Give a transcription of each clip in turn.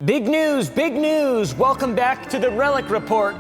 Big news, big news. Welcome back to the Relic Report.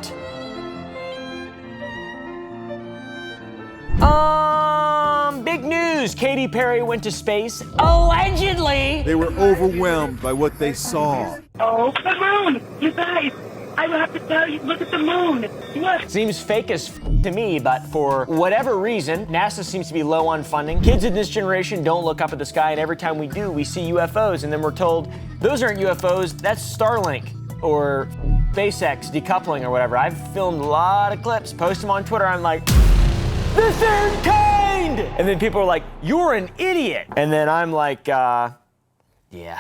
Big news. Katy Perry went to space, allegedly. They were overwhelmed by what they saw. Oh, the moon! You guys, I will have to tell you, look at the moon. Look. Seems fake as to me, but for whatever reason, NASA seems to be low on funding. Kids in this generation don't look up at the sky, and every time we do, we see UFOs, and then we're told, those aren't UFOs, that's Starlink, or SpaceX decoupling, or whatever. I've filmed a lot of clips, post them on Twitter, I'm like, the third kind! And then people are like, you're an idiot. And then I'm like, yeah.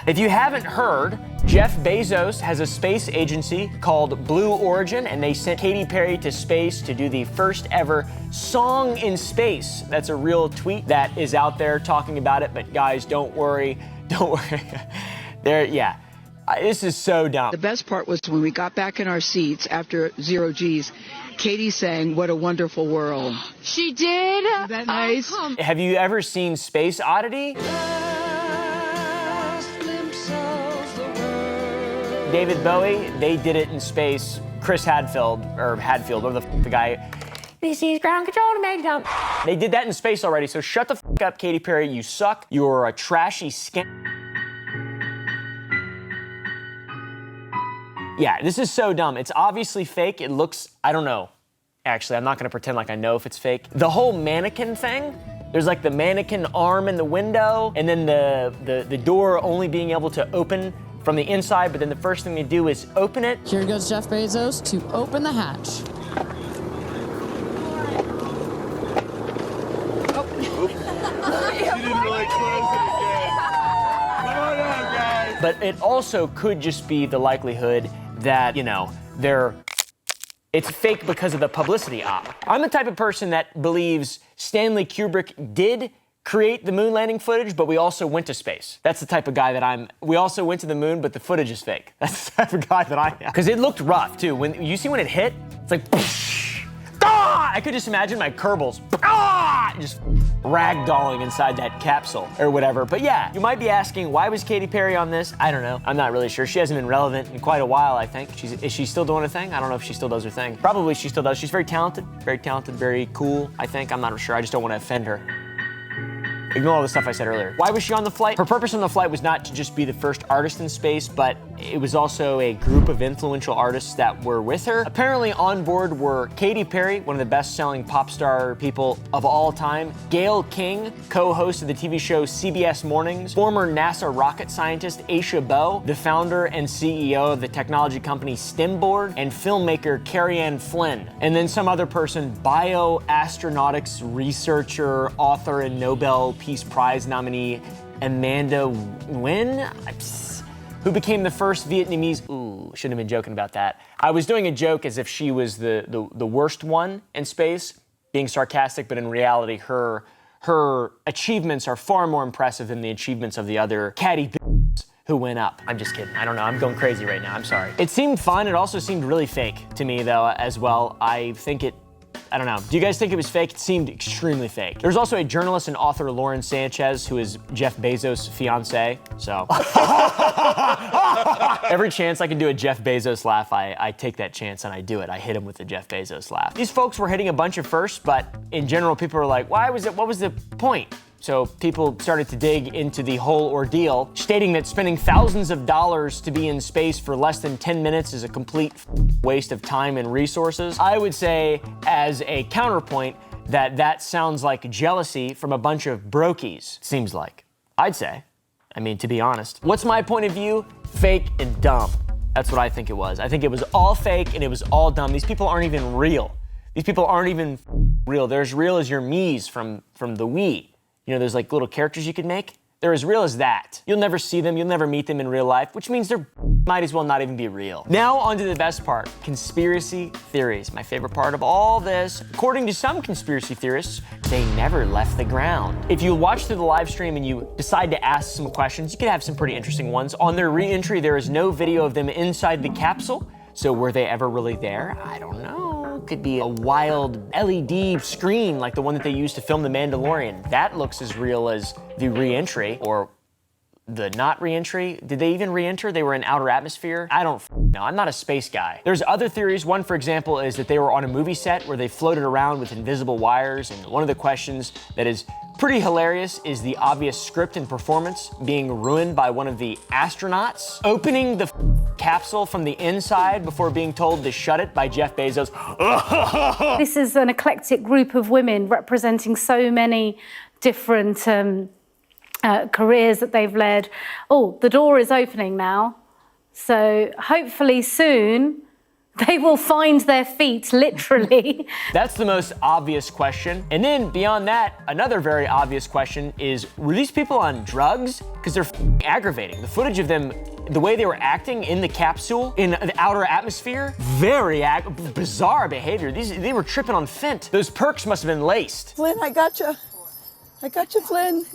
If you haven't heard, Jeff Bezos has a space agency called Blue Origin, and they sent Katy Perry to space to do the first ever song in space. That's a real tweet that is out there talking about it, but guys, don't worry. This is so dumb. The best part was when we got back in our seats after 0 G's, Katy sang "What a Wonderful World." She did? Isn't that nice? Have you ever seen Space Oddity? David Bowie, they did it in space. Chris Hadfield, or the guy, he sees ground control to make jump. They did that in space already, so shut the up, Katy Perry. You suck. You're a trashy Yeah, this is so dumb. It's obviously fake. It looks, I don't know. Actually, I'm not gonna pretend like I know if it's fake. The whole mannequin thing, there's like the mannequin arm in the window, and then the door only being able to open from the inside, but then the first thing they do is open it. Here goes Jeff Bezos to open the hatch. She didn't really close it again. Come on out, guys. But it also could just be the likelihood that, you know, it's fake because of the publicity op. I'm the type of person that believes Stanley Kubrick did create the moon landing footage, but we also went to space. That's the type of guy that I'm. We also went to the moon, but the footage is fake. That's the type of guy that I am. Because it looked rough too. When you see when it hit, it's like, ah! I could just imagine my Kerbals, just ragdolling inside that capsule or whatever. But yeah, you might be asking, why was Katy Perry on this? I don't know. I'm not really sure. She hasn't been relevant in quite a while, I think. Is she still doing a thing? I don't know if she still does her thing. Probably she still does. She's very talented, very cool, I think. I'm not sure. I just don't want to offend her. Ignore all the stuff I said earlier. Why was she on the flight? Her purpose on the flight was not to just be the first artist in space, but it was also a group of influential artists that were with her. Apparently on board were Katy Perry, one of the best-selling pop star people of all time, Gayle King, co-host of the TV show CBS Mornings, former NASA rocket scientist Aisha Bowe, the founder and CEO of the technology company STEMboard, and filmmaker Carrie-Anne Flynn. And then some other person, bioastronautics researcher, author, and Nobel Peace Prize nominee Amanda Nguyen, who became the first Vietnamese. Ooh, shouldn't have been joking about that. I was doing a joke as if she was the worst one in space, being sarcastic, but in reality, her achievements are far more impressive than the achievements of the other catty who went up. I'm just kidding. I don't know. I'm going crazy right now. I'm sorry. It seemed fun. It also seemed really fake to me, though, as well. I don't know. Do you guys think it was fake? It seemed extremely fake. There's also a journalist and author, Lauren Sanchez, who is Jeff Bezos' fiance, so. Every chance I can do a Jeff Bezos laugh, I take that chance and I do it. I hit him with the Jeff Bezos laugh. These folks were hitting a bunch of firsts, but in general, people were like, what was the point? So people started to dig into the whole ordeal, stating that spending thousands of dollars to be in space for less than 10 minutes is a complete waste of time and resources. I would say, as a counterpoint, that sounds like jealousy from a bunch of brokies, seems like. I'd say. I mean, to be honest. What's my point of view? Fake and dumb. That's what I think it was. I think it was all fake and it was all dumb. These people aren't even real. These people aren't even real. They're as real as your Miis from the Wii. You know, there's like little characters you could make. They're as real as that. You'll never see them, you'll never meet them in real life, which means they might as well not even be real. Now on to the best part, conspiracy theories. My favorite part of all this. According to some conspiracy theorists, they never left the ground. If you watch through the live stream and you decide to ask some questions, you could have some pretty interesting ones. On their re-entry, there is no video of them inside the capsule. So were they ever really there? I don't know. Could be a wild LED screen like the one that they used to film The Mandalorian. That looks as real as the re-entry, or the not re-entry. Did they even re-enter? They were in outer atmosphere? I don't know. I'm not a space guy. There's other theories. One, for example, is that they were on a movie set where they floated around with invisible wires. And one of the questions that is pretty hilarious is the obvious script and performance being ruined by one of the astronauts opening the capsule from the inside before being told to shut it by Jeff Bezos. This is an eclectic group of women representing so many different careers that they've led. Oh, the door is opening now. So hopefully soon they will find their feet, literally. That's the most obvious question. And then beyond that, another very obvious question is, were these people on drugs? Because they're aggravating. The footage of them, the way they were acting in the capsule, in the outer atmosphere, very bizarre behavior. They were tripping on Fent. Those perks must have been laced. Flynn, I gotcha. I gotcha, Flynn.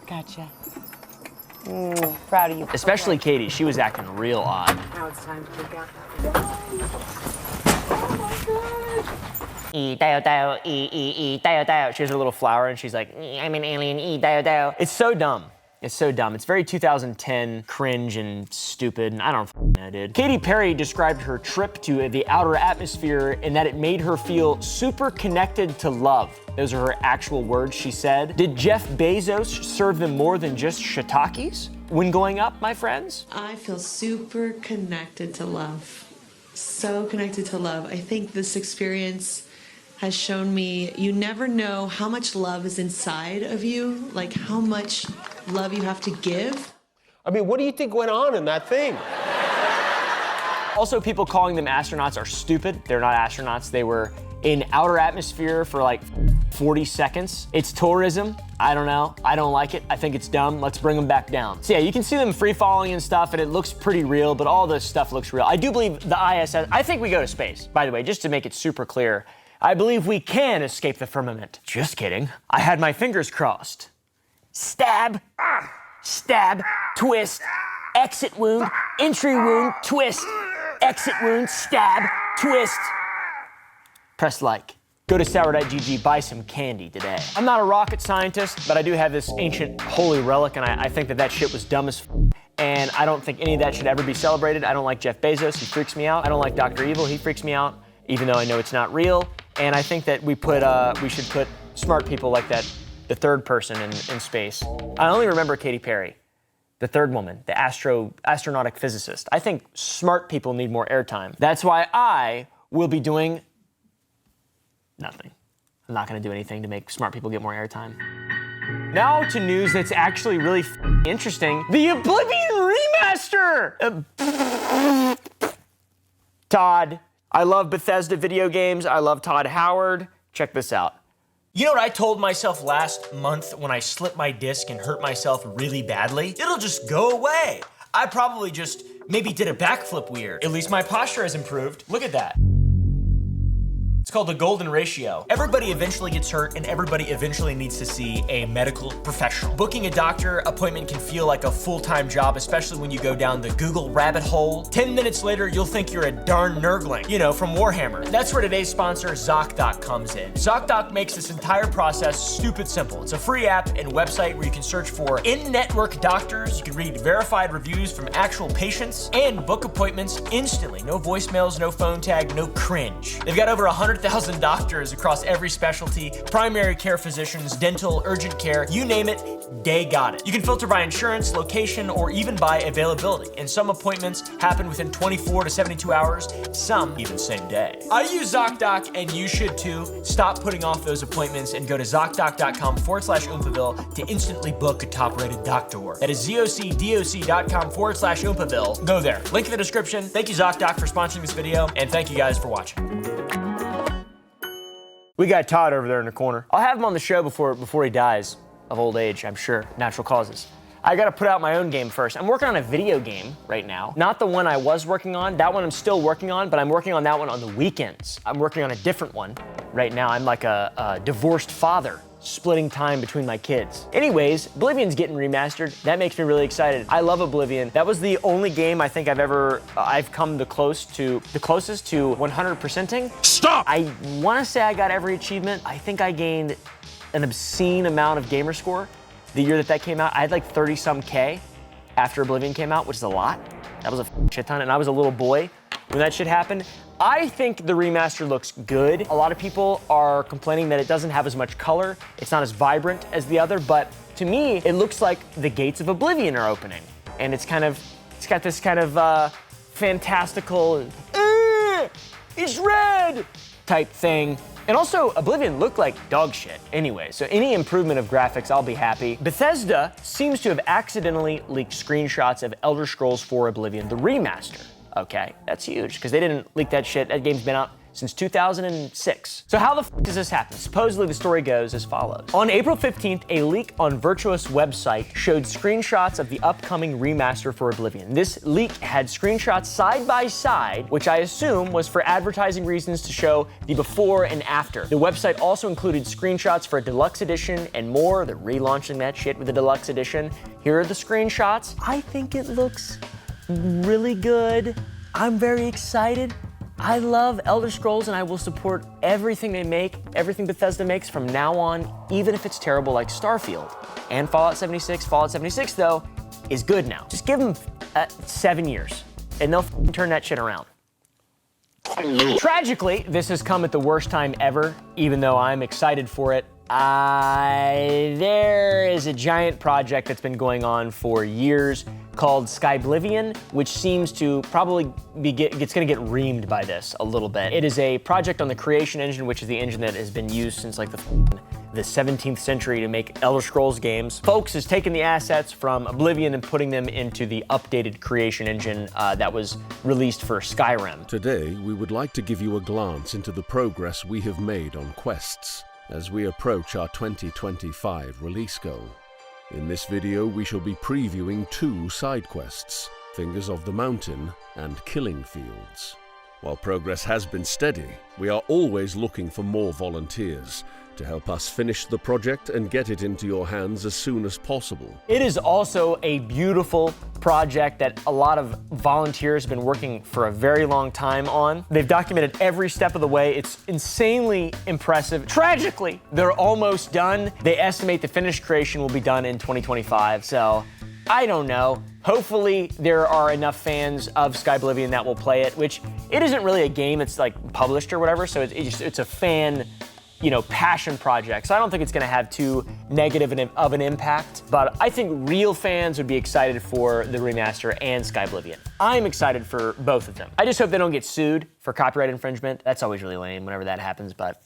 Gotcha. Proud of you. Especially Katy, she was acting real odd. Now it's time to pick out. She has her little flower and she's like, I'm an alien, It's so dumb. It's so dumb. It's very 2010 cringe and stupid, and I don't know, dude. Katy Perry described her trip to the outer atmosphere and that it made her feel super connected to love. Those are her actual words, she said. Did Jeff Bezos serve them more than just shiitakes when going up, my friends? I feel super connected to love. So connected to love. I think this experience has shown me you never know how much love is inside of you, like how much love you have to give. I mean, what do you think went on in that thing? Also, people calling them astronauts are stupid. They're not astronauts. They were in outer atmosphere for like 40 seconds. It's tourism. I don't know. I don't like it. I think it's dumb. Let's bring them back down. So yeah, you can see them free falling and stuff, and it looks pretty real, but all this stuff looks real. I do believe the ISS, I think we go to space, by the way, just to make it super clear. I believe we can escape the firmament. Just kidding. I had my fingers crossed. Stab, stab, twist, exit wound, entry wound, twist, exit wound, stab, twist. Press like. Go to sour.gg, buy some candy today. I'm not a rocket scientist, but I do have this ancient holy relic, and I think that shit was dumb as f. And I don't think any of that should ever be celebrated. I don't like Jeff Bezos, he freaks me out. I don't like Dr. Evil, he freaks me out, even though I know it's not real. And I think that we should put smart people like that, the third person in space. I only remember Katy Perry, the third woman, the astronautic physicist. I think smart people need more airtime. That's why I will be doing nothing. I'm not gonna do anything to make smart people get more airtime. Now to news that's actually really interesting. The Oblivion Remaster! Todd. I love Bethesda video games. I love Todd Howard. Check this out. You know what I told myself last month when I slipped my disc and hurt myself really badly? It'll just go away. I probably just maybe did a backflip weird. At least my posture has improved. Look at that. It's called the golden ratio. Everybody eventually gets hurt and everybody eventually needs to see a medical professional. Booking a doctor appointment can feel like a full-time job, especially when you go down the Google rabbit hole. 10 minutes later, you'll think you're a darn nerdling, you know, from Warhammer. That's where today's sponsor, ZocDoc, comes in. ZocDoc makes this entire process stupid simple. It's a free app and website where you can search for in-network doctors, you can read verified reviews from actual patients, and book appointments instantly. No voicemails, no phone tag, no cringe. They've got over 100,000 doctors across every specialty, primary care physicians, dental, urgent care, you name it, they got it. You can filter by insurance, location, or even by availability. And some appointments happen within 24 to 72 hours, some even same day. I use ZocDoc and you should too. Stop putting off those appointments and go to ZocDoc.com/Oompaville to instantly book a top-rated doctor. That is ZocDoc.com/Oompaville. Go there. Link in the description. Thank you, ZocDoc, for sponsoring this video, and thank you guys for watching. We got Todd over there in the corner. I'll have him on the show before he dies of old age, I'm sure, natural causes. I gotta put out my own game first. I'm working on a video game right now. Not the one I was working on, that one I'm still working on, but I'm working on that one on the weekends. I'm working on a different one right now. I'm like a divorced father, splitting time between my kids. Anyways, Oblivion's getting remastered. That makes me really excited. I love Oblivion. That was the only game I think I've come the closest to 100%ing. Stop! I wanna say I got every achievement. I think I gained an obscene amount of gamer score the year that came out. I had like 30 some K. after Oblivion came out, which is a lot. That was a shit ton, and I was a little boy when that shit happened. I think the remaster looks good. A lot of people are complaining that it doesn't have as much color. It's not as vibrant as the other, but to me, it looks like the gates of Oblivion are opening. And it's got this kind of fantastical, it's red type thing. And also, Oblivion looked like dog shit anyway, so any improvement of graphics, I'll be happy. Bethesda seems to have accidentally leaked screenshots of Elder Scrolls 4 Oblivion, the remaster. Okay, that's huge, because they didn't leak that shit. That game's been out since 2006. So how the f does this happen? Supposedly the story goes as follows. On April 15th, a leak on Virtuous website showed screenshots of the upcoming remaster for Oblivion. This leak had screenshots side by side, which I assume was for advertising reasons to show the before and after. The website also included screenshots for a deluxe edition and more. They're relaunching that shit with the deluxe edition. Here are the screenshots. I think it looks really good. I'm very excited. I love Elder Scrolls and I will support everything they make, everything Bethesda makes from now on, even if it's terrible like Starfield. And Fallout 76. Fallout 76, though, is good now. Just give them 7 years and they'll turn that shit around. Tragically, this has come at the worst time ever, even though I'm excited for it. There is a giant project that's been going on for years called Skyblivion, which seems to probably it's gonna get reamed by this a little bit. It is a project on the Creation Engine, which is the engine that has been used since like the 17th century to make Elder Scrolls games. Folks has taken the assets from Oblivion and putting them into the updated Creation Engine that was released for Skyrim. Today, we would like to give you a glance into the progress we have made on quests as we approach our 2025 release goal. In this video, we shall be previewing 2 side quests, Fingers of the Mountain and Killing Fields. While progress has been steady, we are always looking for more volunteers to help us finish the project and get it into your hands as soon as possible. It is also a beautiful project that a lot of volunteers have been working for a very long time on. They've documented every step of the way. It's insanely impressive. Tragically, they're almost done. They estimate the finished creation will be done in 2025, so I don't know. Hopefully there are enough fans of Skyblivion that will play it, which it isn't really a game that's like published or whatever, so it's a fan, passion project. So I don't think it's gonna have too negative of an impact, but I think real fans would be excited for the remaster and Skyblivion. I'm excited for both of them. I just hope they don't get sued for copyright infringement. That's always really lame whenever that happens, but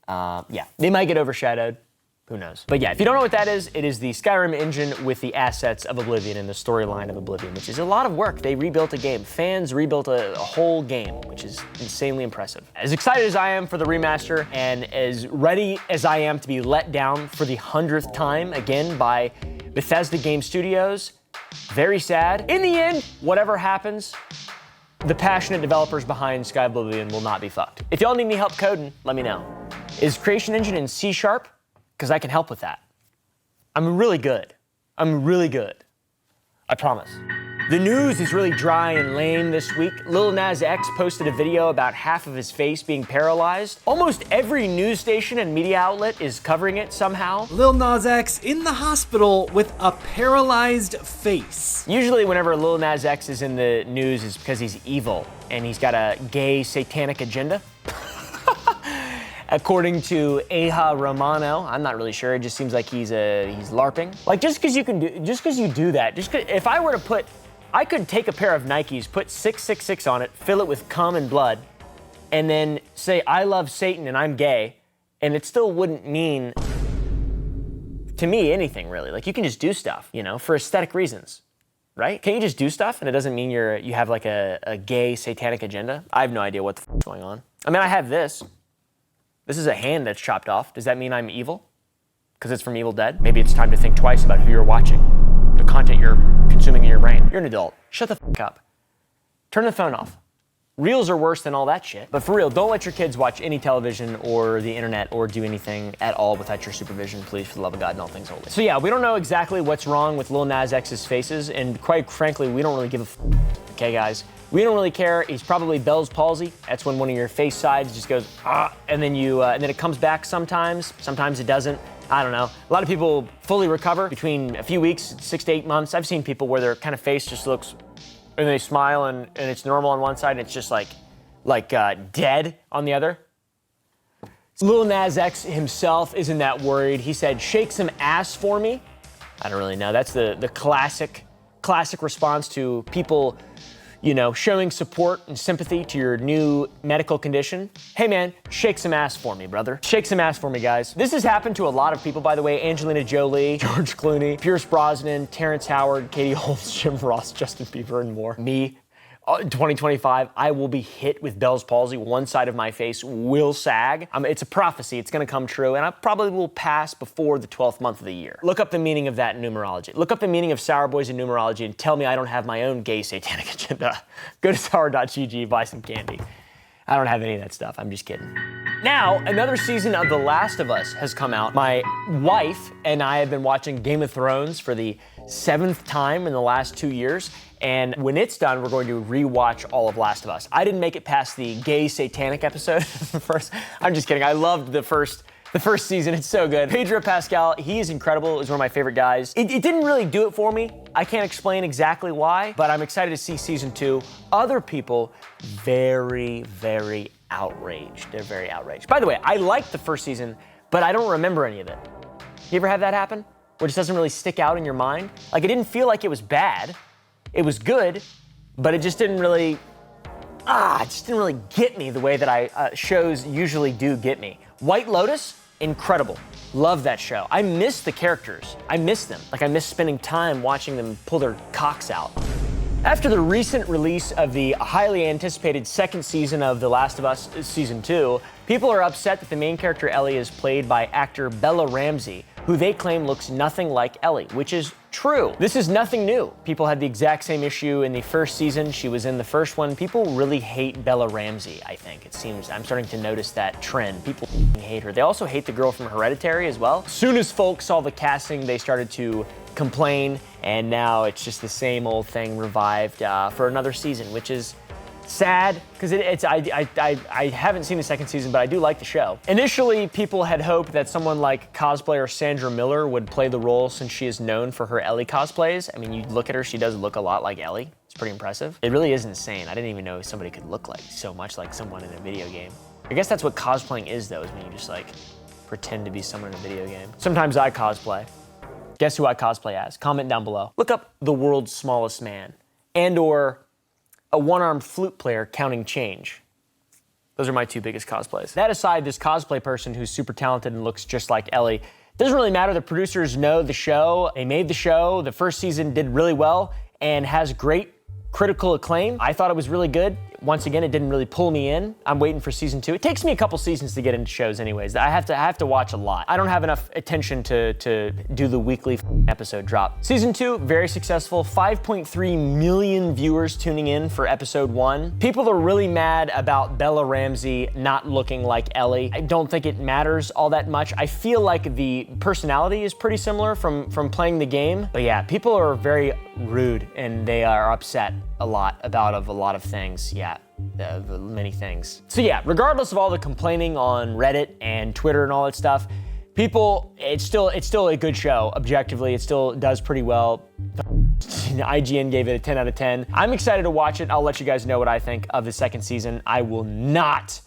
yeah, they might get overshadowed. Who knows? But yeah, if you don't know what that is, it is the Skyrim engine with the assets of Oblivion and the storyline of Oblivion, which is a lot of work. They rebuilt a game. Fans rebuilt a whole game, which is insanely impressive. As excited as I am for the remaster and as ready as I am to be let down for the 100th time again by Bethesda Game Studios, very sad. In the end, whatever happens, the passionate developers behind Skyblivion will not be fucked. If y'all need any help coding, let me know. Is Creation Engine in C#? Because I can help with that. I'm really good. I promise. The news is really dry and lame this week. Lil Nas X posted a video about half of his face being paralyzed. Almost every news station and media outlet is covering it somehow. Lil Nas X in the hospital with a paralyzed face. Usually whenever Lil Nas X is in the news is because he's evil and he's got a gay satanic agenda. According to Eha Romano, I'm not really sure. It just seems like he's LARPing. Like just because you do that, if I were to put, I could take a pair of Nikes, put 666 on it, fill it with cum and blood, and then say I love Satan and I'm gay, and it still wouldn't mean to me anything really. Like you can just do stuff, for aesthetic reasons, right? Can't you just do stuff and it doesn't mean you have like a gay satanic agenda? I have no idea what the f*** is going on. I mean, I have this. This is a hand that's chopped off. Does that mean I'm evil? Because it's from Evil Dead? Maybe it's time to think twice about who you're watching, the content you're consuming in your brain. You're an adult. Shut the f*** up. Turn the phone off. Reels are worse than all that shit. But for real, don't let your kids watch any television or the internet or do anything at all without your supervision, please, for the love of God and all things holy. So yeah, we don't know exactly what's wrong with Lil Nas X's faces, and quite frankly, we don't really give a f***. Okay, guys? We don't really care. He's probably Bell's palsy. That's when one of your face sides just goes, and then and then it comes back sometimes. Sometimes it doesn't. I don't know. A lot of people fully recover between a few weeks, 6 to 8 months. I've seen people where their kind of face just looks, and they smile and it's normal on one side and it's just like dead on the other. Lil Nas X himself isn't that worried. He said, "Shake some ass for me." I don't really know. That's the classic response to people, you know, showing support and sympathy to your new medical condition. Hey man, shake some ass for me, brother. Shake some ass for me, guys. This has happened to a lot of people, by the way. Angelina Jolie, George Clooney, Pierce Brosnan, Terrence Howard, Katie Holmes, Jim Ross, Justin Bieber, and more. Me. 2025, I will be hit with Bell's palsy. One side of my face will sag. It's a prophecy. It's going to come true, and I probably will pass before the 12th month of the year. Look up the meaning of that in numerology. Look up the meaning of Sour Boys in numerology and tell me I don't have my own gay satanic agenda. Go to sour.gg, buy some candy. I don't have any of that stuff. I'm just kidding. Now, another season of The Last of Us has come out. My wife and I have been watching Game of Thrones for the 7th time in the last 2 years. And when it's done, we're going to rewatch all of Last of Us. I didn't make it past the gay satanic episode first. I'm just kidding. I loved the first season. It's so good. Pedro Pascal, he is incredible. He's one of my favorite guys. It didn't really do it for me. I can't explain exactly why, but I'm excited to see season 2. Other people, very, very outraged. They're very outraged. By the way, I liked the first season, but I don't remember any of it. You ever have that happen? Where it just doesn't really stick out in your mind? Like, it didn't feel like it was bad. It was good, but it just didn't really, get me the way that shows usually do get me. White Lotus, incredible. Love that show. I miss the characters. I miss them. Like, I miss spending time watching them pull their cocks out. After the recent release of the highly anticipated second season of The Last of Us Season 2, people are upset that the main character Ellie is played by actor Bella Ramsey, who they claim looks nothing like Ellie, which is true. This is nothing new. People had the exact same issue in the first season. She was in the first one. People really hate Bella Ramsey, I think. It seems I'm starting to notice that trend. People hate her. They also hate the girl from Hereditary as well. As soon as folks saw the casting, they started to complain, and now it's just the same old thing revived for another season, which is sad, because I haven't seen the second season, but I do like the show. Initially, people had hoped that someone like cosplayer Sandra Miller would play the role, since she is known for her Ellie cosplays. I mean, you look at her, she does look a lot like Ellie. It's pretty impressive. It really is insane. I didn't even know somebody could look like so much like someone in a video game. I guess that's what cosplaying is, though, is when you just like pretend to be someone in a video game. Sometimes I cosplay. Guess who I cosplay as? Comment down below. Look up the world's smallest man, and/or a one-armed flute player counting change. Those are my two biggest cosplays. That aside, this cosplay person who's super talented and looks just like Ellie, doesn't really matter. The producers know the show. They made the show. The first season did really well and has great critical acclaim. I thought it was really good. Once again, it didn't really pull me in. I'm waiting for season 2. It takes me a couple seasons to get into shows anyways. I have to watch a lot. I don't have enough attention to do the weekly episode drop. Season 2, very successful. 5.3 million viewers tuning in for episode 1. People are really mad about Bella Ramsey not looking like Ellie. I don't think it matters all that much. I feel like the personality is pretty similar from playing the game. But yeah, people are very rude and they are upset a lot about a lot of things. Yeah, many things. So yeah, regardless of all the complaining on Reddit and Twitter and all that stuff, people, it's still a good show. Objectively, it still does pretty well. IGN gave it a 10 out of 10. I'm excited to watch it. I'll let you guys know what I think of the second season. I will not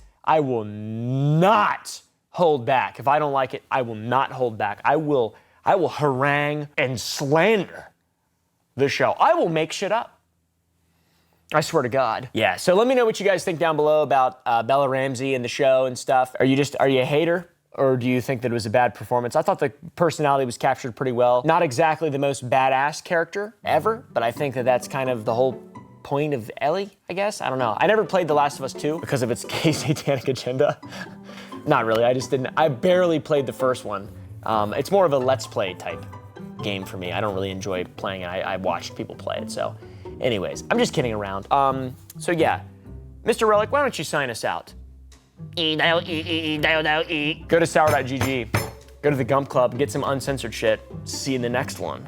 hold back. If I don't like it, I will not hold back. I will harangue and slander the show. I will make shit up. I swear to God. Yeah, so let me know what you guys think down below about Bella Ramsey and the show and stuff. Are you a hater? Or do you think that it was a bad performance? I thought the personality was captured pretty well. Not exactly the most badass character ever, but I think that that's kind of the whole point of Ellie, I guess. I don't know. I never played The Last of Us 2 because of its gay satanic agenda. Not really, I barely played the first one. It's more of a let's play type game for me. I don't really enjoy playing it. I watched people play it, so. Anyways, I'm just kidding around. So yeah, Mr. Relic, why don't you sign us out? Go to sour.gg, go to the Gump Club, get some uncensored shit. See you in the next one.